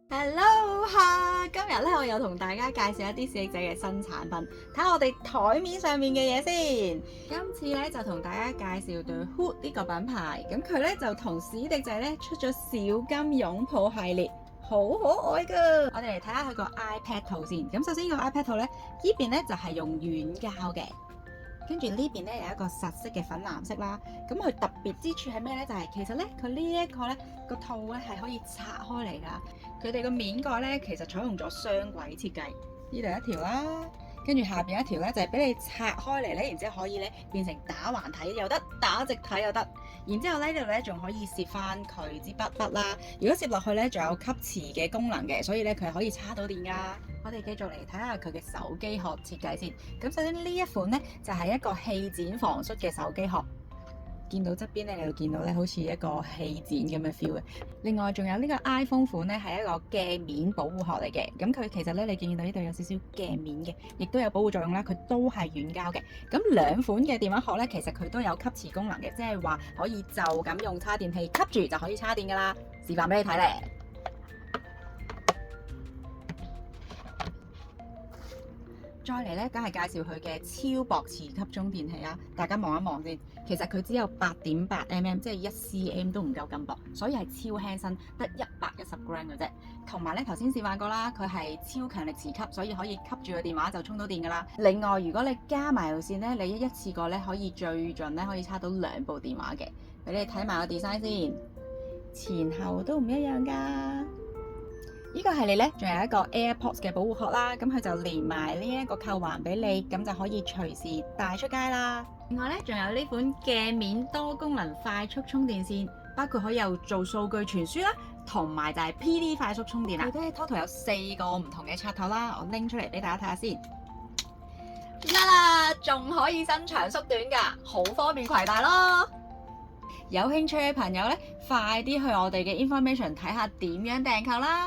Hello 哈！今日咧我又同大家介紹一啲史迪仔嘅新產品，睇下我哋台面上面嘅嘢先。今次咧就同大家介紹對 Hood 呢個品牌，咁佢咧就同史迪仔咧出咗小金擁抱系列，好可愛噶。我哋嚟睇下佢個 iPad 套先。咁首先個 iPad 套咧，呢邊咧就係用軟膠嘅。跟住呢邊咧有一個實色嘅粉藍色啦，咁佢特別之處係咩咧？就係其實咧佢呢一個咧個套咧係可以拆開嚟㗎。佢哋個面蓋咧其實採用咗雙軌設計，呢度一條啦，跟住下邊一條咧就係俾你拆開嚟咧，然之後可以咧變成打橫睇又得，打直睇又得。然之後呢度咧仲可以攝翻佢支筆啦。如果攝落去咧仲有吸磁嘅功能嘅，所以咧佢係可以叉到電㗎。我哋繼續嚟睇下佢嘅手機殼設計先。咁首先呢一款咧就係一個氣墊防摔嘅手機殼，見到側邊咧你會見到咧好似一個氣墊咁嘅 feel 嘅。另外仲有呢個 iPhone 款咧係一個鏡面保護殼嚟嘅。咁佢其實咧你見到呢度有少少鏡面嘅，亦都有保護作用啦。佢都係軟膠嘅。咁兩款嘅電話殼咧其實佢都有吸磁功能嘅，即係話可以就咁用插電器吸住就可以叉電㗎啦。示範俾你睇咧。再嚟咧，梗係介紹佢嘅超薄磁吸充電器啦。大家望一望先，其實佢只有8.8mm，即係1cm 都唔夠咁薄，所以係超輕身，得110g嘅啫。同埋咧，頭先示範過啦，佢係超強力磁吸，所以可以吸住個電話就充到電㗎啦。另外，如果你加埋條線咧，你一次過咧可以最盡咧可以叉到2部電話嘅。俾你睇埋個 design 先，前後都唔一樣㗎。呢個系列咧，仲有一個 AirPods 嘅保護殼啦，咁佢就連埋呢一個扣環俾你，咁就可以隨時帶出街啦。另外咧，仲有呢款鏡面多功能快速充電線，包括可以有做數據傳輸啦，同埋就係 PD 快速充電啦。佢咧 total 有4個唔同嘅插頭啦，我拎出嚟俾大家睇下先。啦，仲可以伸長縮短㗎，好方便攜帶咯。有興趣嘅朋友咧，快啲去我哋嘅 information 睇下點樣訂購啦。